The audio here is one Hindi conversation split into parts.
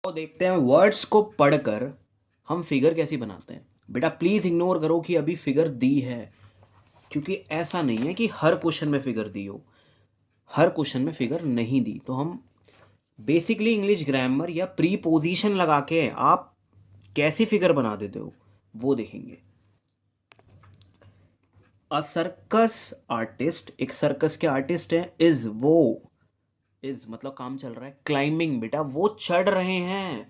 तो देखते हैं वर्ड्स को पढ़कर हम फिगर कैसे बनाते हैं। बेटा प्लीज़ इग्नोर करो कि अभी फिगर दी है, क्योंकि ऐसा नहीं है कि हर क्वेश्चन में फिगर दी हो। हर क्वेश्चन में फिगर नहीं दी तो हम बेसिकली इंग्लिश ग्रामर या प्रीपोजिशन लगा के आप कैसी फिगर बना देते हो वो देखेंगे। अ सर्कस आर्टिस्ट, एक सर्कस के आर्टिस्ट हैं, इज वो इज मतलब काम चल रहा है, क्लाइंबिंग बेटा वो चढ़ रहे हैं।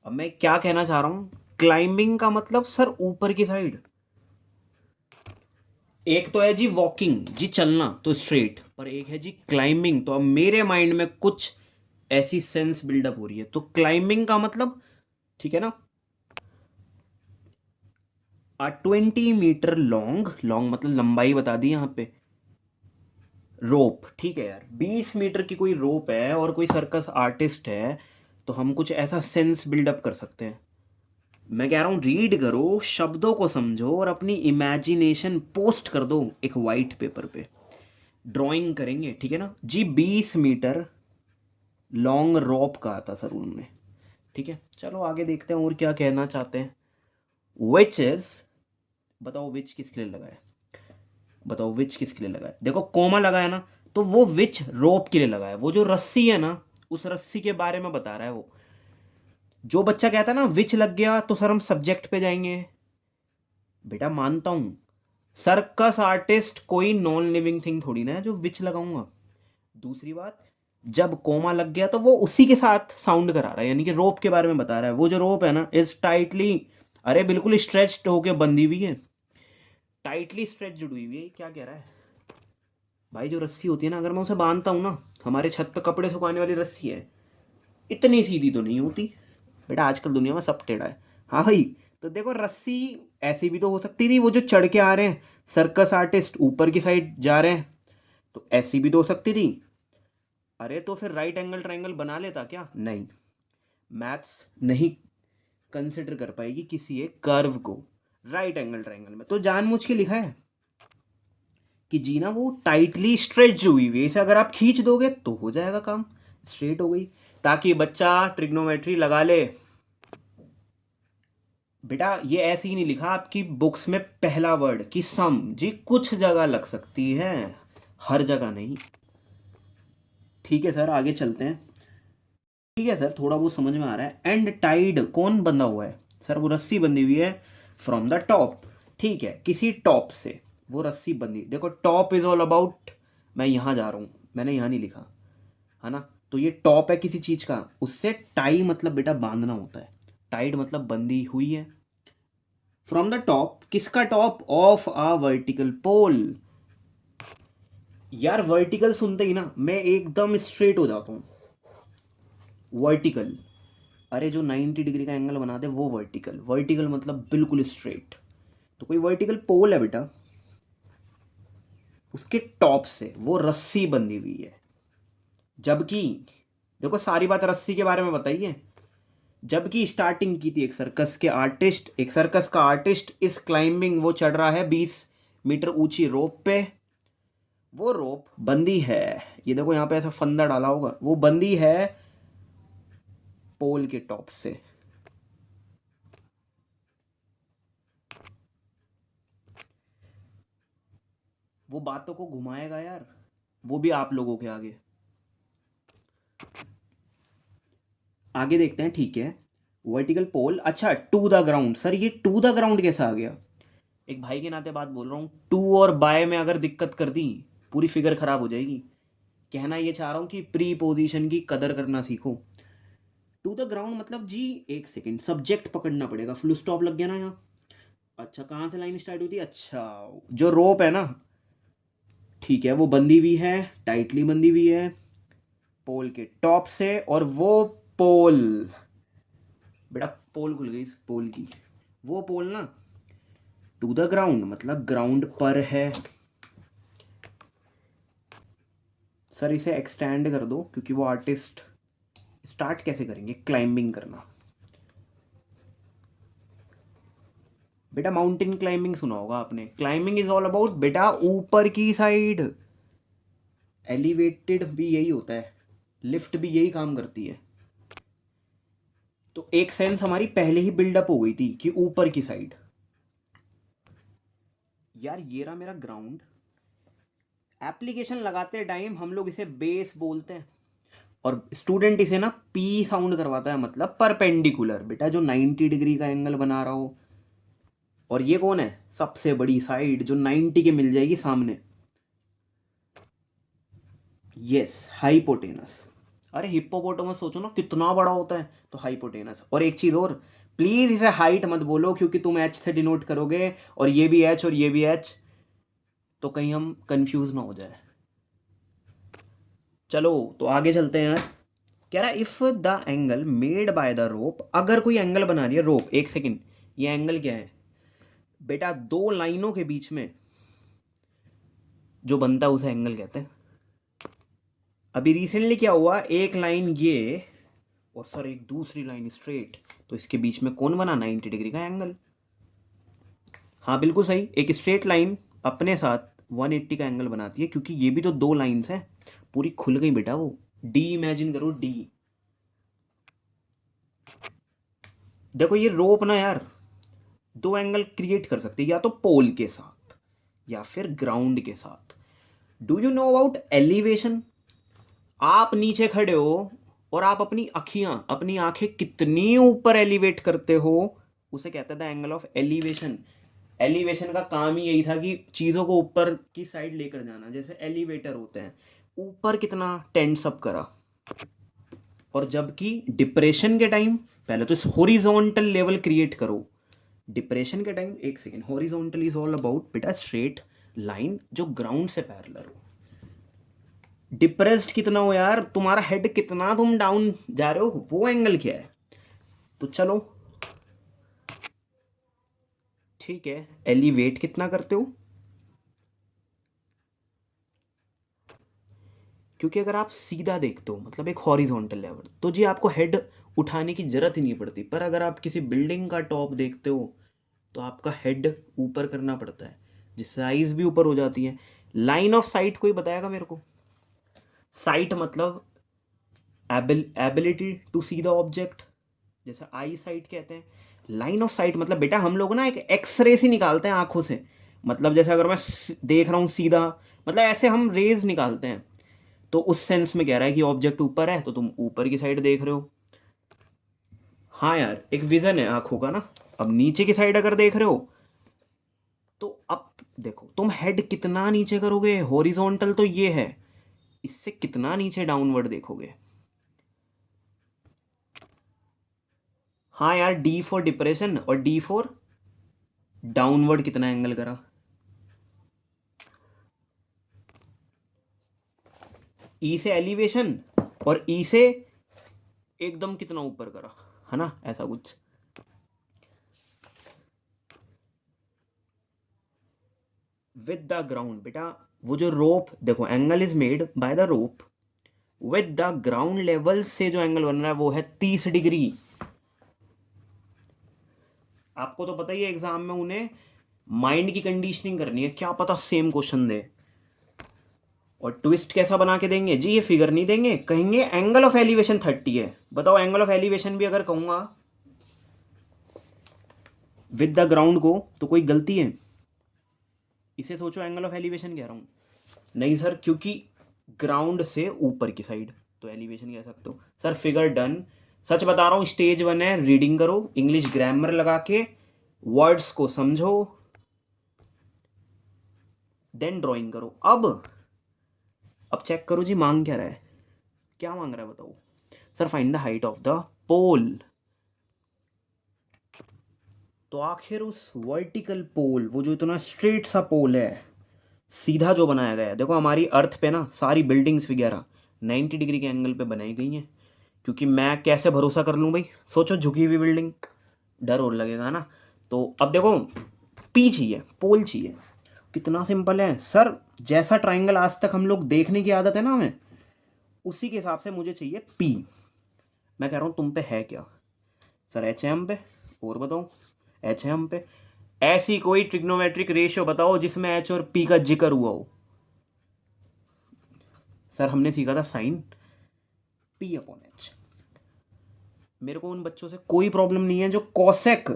अब मैं क्या कहना चाह रहा हूं, क्लाइंबिंग का मतलब सर ऊपर की साइड। एक तो है जी वॉकिंग, जी चलना तो स्ट्रेट, पर एक है जी क्लाइंबिंग। तो अब मेरे माइंड में कुछ ऐसी सेंस बिल्डअप हो रही है, तो क्लाइंबिंग का मतलब ठीक है ना। 20 मीटर लॉन्ग, लॉन्ग मतलब लंबाई बता दी यहाँ पे। रोप, ठीक है यार, 20 मीटर की कोई रोप है और कोई सर्कस आर्टिस्ट है, तो हम कुछ ऐसा सेंस बिल्डअप कर सकते हैं। मैं कह रहा हूँ रीड करो, शब्दों को समझो और अपनी इमेजिनेशन पोस्ट कर दो एक वाइट पेपर पे। ड्राइंग करेंगे, ठीक है ना जी। 20 मीटर लॉन्ग रोप कहा था सर उन्होंने, ठीक है। चलो आगे देखते हैं और क्या कहना चाहते हैं। विच इज, बताओ विच किसके लिए लगाया, बताओ विच किसके लिए लगाया। देखो कोमा लगाया ना, तो वो विच रोप के लिए लगाया। वो जो रस्सी है ना, उस रस्सी के बारे में बता रहा है वो। जो बच्चा कहता है ना विच लग गया तो सर हम सब्जेक्ट पे जाएंगे, बेटा मानता हूं सर्कस आर्टिस्ट कोई नॉन लिविंग थिंग थोड़ी ना है जो विच लगाऊंगा। दूसरी बात, जब कोमा लग गया तो वो उसी के साथ साउंड करा रहा है, यानी कि रोप के बारे में बता रहा है। वो जो रोप है ना इज टाइटली, अरे बिल्कुल स्ट्रेच्ड होके बंधी हुई है, टाइटली स्ट्रेच जुड़ी हुई है। क्या कह रहा है भाई, जो रस्सी होती है ना, अगर मैं उसे बांधता हूँ ना, हमारे छत पे कपड़े सुखाने वाली रस्सी है, इतनी सीधी तो नहीं होती बेटा, आजकल दुनिया में सब टेढ़ा है। हाँ भाई, तो देखो रस्सी ऐसी भी तो हो सकती थी, वो जो चढ़ के आ रहे हैं सर्कस आर्टिस्ट ऊपर की साइड जा रहे हैं, तो ऐसी भी तो हो सकती थी। अरे तो फिर राइट एंगल ट्रायंगल बना लेता क्या, नहीं। मैथ्स नहीं कंसिडर कर पाएगी किसी एक कर्व को राइट एंगल ट्रायंगल में, तो जानबूझ के लिखा है कि जी ना वो टाइटली स्ट्रेच हुई हुई है, इसे अगर आप खींच दोगे तो हो जाएगा काम, स्ट्रेट हो गई, ताकि बच्चा ट्रिग्नोमेट्री लगा ले। बेटा ये ऐसे ही नहीं लिखा आपकी बुक्स में, पहला वर्ड की सम जी कुछ जगह लग सकती है, हर जगह नहीं। ठीक है सर आगे चलते हैं। ठीक है सर, थोड़ा बहुत समझ में आ रहा है। एंड टाइड कौन बंधा हुआ है, सर वो रस्सी बंधी हुई है फ्रॉम द टॉप, ठीक है, किसी टॉप से वो रस्सी बंधी। देखो टॉप इज ऑल अबाउट, मैं यहाँ जा रहा हूँ, मैंने यहाँ नहीं लिखा है ना, तो ये टॉप है किसी चीज का, उससे टाई मतलब बेटा बांधना होता है, टाइड मतलब बंधी हुई है। फ्रॉम द टॉप, किसका top, of a vertical pole. यार वर्टिकल सुनते ही ना मैं एकदम स्ट्रेट हो जाता हूँ। वर्टिकल, अरे जो 90 डिग्री का एंगल बना दे वो वर्टिकल, वर्टिकल मतलब बिल्कुल स्ट्रेट। तो कोई वर्टिकल पोल है बेटा, उसके टॉप से वो रस्सी बंधी हुई है। जबकि देखो सारी बात रस्सी के बारे में बताइए, जबकि स्टार्टिंग की थी एक सर्कस के आर्टिस्ट, एक सर्कस का आर्टिस्ट इस क्लाइंबिंग, वो चढ़ रहा है 20 मीटर ऊंची रोप पे। वो रोप बंदी है, ये देखो यहाँ पे ऐसा फंदा डाला होगा, वो बंदी है पोल के टॉप से। वो बातों को घुमाएगा यार, वो भी आप लोगों के आगे। आगे देखते हैं, ठीक है। वर्टिकल पोल, अच्छा टू द ग्राउंड, सर ये टू द ग्राउंड कैसा आ गया। एक भाई के नाते बात बोल रहा हूँ, टू और बाय में अगर दिक्कत कर दी पूरी फिगर खराब हो जाएगी। कहना ये चाह रहा हूँ कि प्री पोजीशन की कदर करना सीखो। टू द ग्राउंड मतलब जी, एक सेकेंड, सब्जेक्ट पकड़ना पड़ेगा, फुल स्टॉप लग गया ना यहाँ। अच्छा कहाँ से लाइन स्टार्ट होती है, अच्छा जो रोप है ना, ठीक है, वो बंदी हुई है, टाइटली बंदी हुई है पोल के टॉप से। और वो पोल, बेटा पोल खुल गई इस पोल की, वो पोल ना टू द ग्राउंड मतलब ग्राउंड पर है। सर इसे एक्सटेंड कर दो, क्योंकि वो आर्टिस्ट स्टार्ट कैसे करेंगे क्लाइंबिंग करना। बेटा माउंटेन क्लाइंबिंग सुना होगा आपने, क्लाइंबिंग इज ऑल अबाउट बेटा ऊपर की साइड। एलिवेटेड भी यही होता है, लिफ्ट भी यही काम करती है। तो एक सेंस हमारी पहले ही बिल्डअप हो गई थी कि ऊपर की साइड। यार ये रहा मेरा ग्राउंड। एप्लीकेशन लगाते टाइम हम लोग इसे बेस बोलते हैं, और स्टूडेंट इसे ना पी साउंड करवाता है, मतलब परपेंडिकुलर, बेटा जो 90 डिग्री का एंगल बना रहा हो। और ये कौन है, सबसे बड़ी साइड जो 90 के मिल जाएगी सामने। Yes, hypotenuse. अरे हिप्पोपोटामस सोचो ना कितना बड़ा होता है, तो हाइपोटेनस। और एक चीज और, प्लीज इसे हाइट मत बोलो क्योंकि तुम एच से डिनोट करोगे, और ये भी एच और ये भी एच, तो कहीं हम कंफ्यूज ना हो जाए। चलो तो आगे चलते हैं यार। कह रहा है if the angle made by the rope, अगर कोई एंगल बना रही है रोप, एक सेकेंड, ये एंगल क्या है बेटा, दो लाइनों के बीच में जो बनता है उसे एंगल कहते हैं। अभी रिसेंटली क्या हुआ, एक लाइन ये और सर एक दूसरी लाइन स्ट्रेट, तो इसके बीच में कौन बना, 90 डिग्री का एंगल। हाँ बिल्कुल सही, एक स्ट्रेट लाइन अपने साथ 180 का एंगल बनाती है, क्योंकि ये भी तो दो लाइंस हैं, पूरी खुल गई बेटा वो। डी इमेजिन करो, डी। देखो ये रोप ना यार, दो एंगल क्रिएट कर सकती है, या तो पोल के साथ या फिर ग्राउंड के साथ। Do you know about elevation? आप नीचे खड़े हो और आप अपनी आंखें कितनी ऊपर एलिवेट करते हो, उसे कहते थे एंगल ऑफ एलिवेशन। एलिवेशन का काम ही यही था कि चीज़ों को ऊपर की साइड लेकर जाना, जैसे एलिवेटर होते हैं, ऊपर कितना टेंस अप करा। और जबकि डिप्रेशन के टाइम पहले तो हॉरिजॉन्टल लेवल क्रिएट करो। डिप्रेशन के टाइम, एक second, horizontal is all about बेटा स्ट्रेट लाइन जो ग्राउंड से पैरेलल हो। डिप्रेस्ड कितना हो यार, तुम्हारा हेड कितना तुम डाउन जा रहे हो, वो एंगल क्या है। तो चलो ठीक है, एलिवेट कितना करते हो, क्योंकि अगर आप सीधा देखते हो मतलब एक हॉरिजॉन्टल लेवल, तो जी आपको हेड उठाने की जरूरत ही नहीं पड़ती। पर अगर आप किसी बिल्डिंग का टॉप देखते हो तो आपका हेड ऊपर करना पड़ता है, जिससे आईज भी ऊपर हो जाती है। लाइन ऑफ साइट कोई बताएगा मेरे को? साइट मतलब ability to see the object, जैसे आई साइट कहते हैं। लाइन ऑफ साइट मतलब बेटा हम लोग ना एक एक्सरे सी निकालते हैं आंखों से, मतलब जैसे अगर मैं देख रहा हूँ सीधा, मतलब ऐसे हम रेज निकालते हैं। तो उस सेंस में कह रहा है कि ऑब्जेक्ट ऊपर है तो तुम ऊपर की साइड देख रहे हो। हाँ यार, एक विजन है आंखों का ना। अब नीचे की साइड अगर देख रहे हो, तो अब देखो तुम हेड कितना नीचे करोगे, हॉरिजॉन्टल तो ये है, इससे कितना नीचे डाउनवर्ड देखोगे। हाँ यार, डी फॉर डिप्रेशन और डी फॉर डाउनवर्ड कितना एंगल करा। ई से एलिवेशन और ई से एकदम कितना ऊपर करा, है ना, ऐसा कुछ। विद द ग्राउंड बेटा, वो जो रोप देखो, angle is made by the rope with the ground level से जो एंगल बन रहा है वो है 30 डिग्री। आपको तो पता ही है एग्जाम में उन्हें माइंड की कंडीशनिंग करनी है, क्या पता सेम क्वेश्चन दे। और ट्विस्ट कैसा बना के देंगे जी, ये फिगर नहीं देंगे, कहेंगे एंगल ऑफ एलिवेशन 30 है। बताओ एंगल ऑफ एलिवेशन भी अगर कहूंगा विद द ग्राउंड को तो कोई गलती है? इसे सोचो एंगल ऑफ एलिवेशन कह रहा हूं। नहीं सर, क्योंकि ग्राउंड से ऊपर की साइड, तो एलिवेशन कह सकते हो। सर फिगर डन, सच बता रहा हूँ, स्टेज 1 है, रीडिंग करो, इंग्लिश ग्रामर लगा के वर्ड्स को समझो, देन ड्राइंग करो। अब चेक करो जी मांग क्या रहा है, क्या मांग रहा है बताओ। Sir find the height of the pole. तो आखिर उस वर्टिकल पोल, वो जो इतना स्ट्रेट सा पोल है, सीधा जो बनाया गया है, देखो हमारी अर्थ पे ना सारी बिल्डिंग्स वगैरह 90 डिग्री के एंगल पे बनाई गई हैं, क्योंकि मैं कैसे भरोसा कर लूँ भाई, सोचो झुकी हुई बिल्डिंग, डर और लगेगा ना। तो अब देखो, पी चाहिए, पोल चाहिए, कितना सिंपल है सर, जैसा ट्राइंगल आज तक हम लोग देखने की आदत है ना हमें, उसी के हिसाब से मुझे चाहिए पी। मैं कह रहा हूँ तुम पे है क्या सर, एच है हम पे, और बताओ, एच है हम पे। ऐसी कोई ट्रिग्नोमेट्रिक रेशियो बताओ जिसमें एच और पी का जिक्र हुआ हो। सर हमने सीखा था साइन पी अपॉन एच। मेरे को उन बच्चों से कोई प्रॉब्लम नहीं है जो कॉसेक,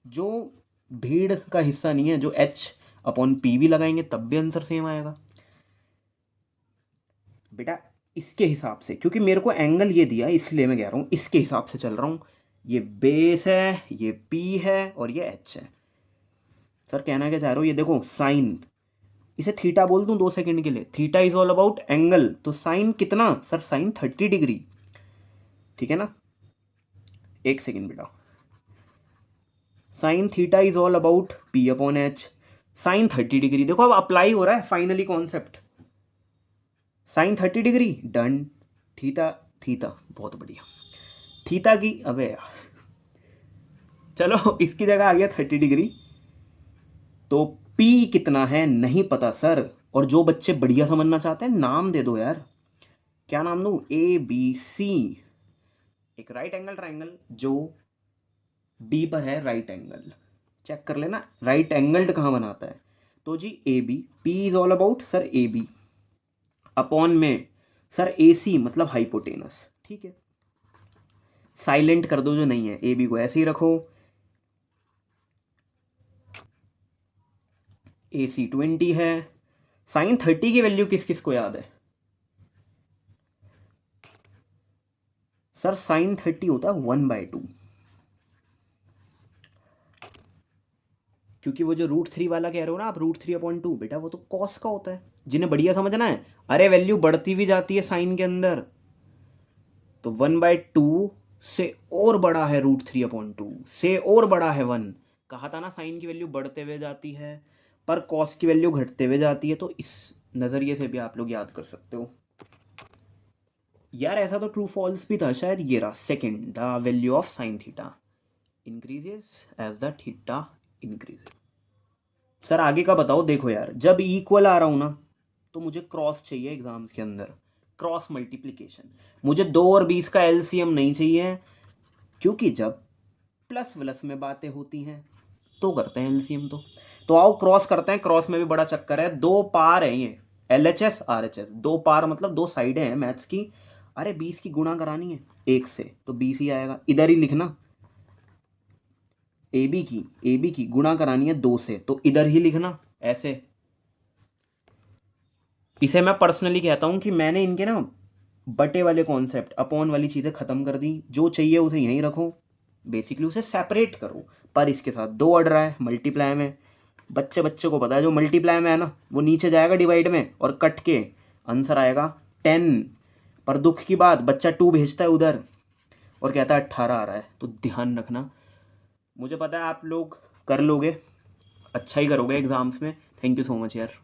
जो भीड़ का हिस्सा नहीं है, जो एच अपॉन पी भी लगाएंगे तब भी आंसर सेम आएगा बेटा। इसके हिसाब से, क्योंकि मेरे को एंगल ये दिया इसलिए मैं कह रहा हूँ इसके हिसाब से चल रहा हूँ। ये बेस है, ये पी है और ये एच है। सर कहना क्या चाह रहे हो, ये देखो साइन, इसे थीटा बोल दूं 2 सेकंड के लिए, theta is all about angle, तो साइन कितना सर, साइन 30 डिग्री, ठीक है ना। 1 सेकंड बेटा, sine theta is all about P upon H, sine 30 degree, देखो अब अप्लाई हो रहा है finally concept, sine 30 degree done, theta theta बहुत बढ़िया, थीटा की अबे यार चलो इसकी जगह आ गया 30 डिग्री, तो पी कितना है नहीं पता सर। और जो बच्चे बढ़िया समझना चाहते हैं नाम दे दो यार, क्या नाम दूं, ए बी सी, एक राइट एंगल ट्राइंगल जो बी पर है राइट एंगल, चेक कर लेना राइट एंगल्ड कहाँ बनाता है, तो जी A B, P is all about sir A B upon में सर ए सी मतलब हाइपोटेनस, ठीक है। साइलेंट कर दो जो नहीं है, ए बी को ऐसे ही रखो, ए सी 20 है, साइन 30 की वैल्यू किस किस को याद है सर, साइन 30 होता है 1/2, क्योंकि वो जो √3 वाला कह रहे हो ना आप, √3/2 बेटा वो तो कॉस का होता है, जिन्हें बढ़िया समझना है। अरे वैल्यू बढ़ती भी जाती है साइन के अंदर, तो 1/2 से और बड़ा है √3/2 से और बड़ा है 1, कहा था ना साइन की वैल्यू बढ़ते हुए जाती है पर कॉस की वैल्यू घटते हुए जाती है, तो इस नज़रिए से भी आप लोग याद कर सकते हो यार। ऐसा तो ट्रू फॉल्स भी था शायद, ये रहा second, the value of sine theta increases as the theta increases. Sir आगे का बताओ, देखो यार जब इक्वल आ रहा हूँ ना तो मुझे क्रॉस चाहिए एग्जाम्स के अंदर, क्रॉस मल्टीप्लिकेशन, मुझे 2 और 20 का एलसीएम नहीं चाहिए, क्योंकि जब प्लस प्लस में बातें होती हैं तो करते हैं एलसीएम। तो आओ क्रॉस करते हैं, क्रॉस में भी बड़ा चक्कर है, 2 पार है ये, LHS RHS 2 पार मतलब 2 साइडें हैं मैथ्स की। अरे 20 की गुणा करानी है 1 से तो 20 ही आएगा, इधर ही लिखना, ए बी की गुणा करानी है 2 से तो इधर ही लिखना ऐसे। इसे मैं पर्सनली कहता हूँ कि मैंने इनके ना बटे वाले कॉन्सेप्ट, अपॉन वाली चीज़ें ख़त्म कर दी, जो चाहिए उसे यहीं रखो, बेसिकली उसे सेपरेट करो, पर इसके साथ 2 अड़ रहा है मल्टीप्लाई में, बच्चे को पता है जो मल्टीप्लाई में है ना वो नीचे जाएगा डिवाइड में और कट के आंसर आएगा 10, पर दुख की बात बच्चा 2 भेजता है उधर और कहता है 18 आ रहा है, तो ध्यान रखना। मुझे पता है आप लोग कर लोगे, अच्छा ही करोगे एग्ज़ाम्स में। थैंक यू सो मच यार।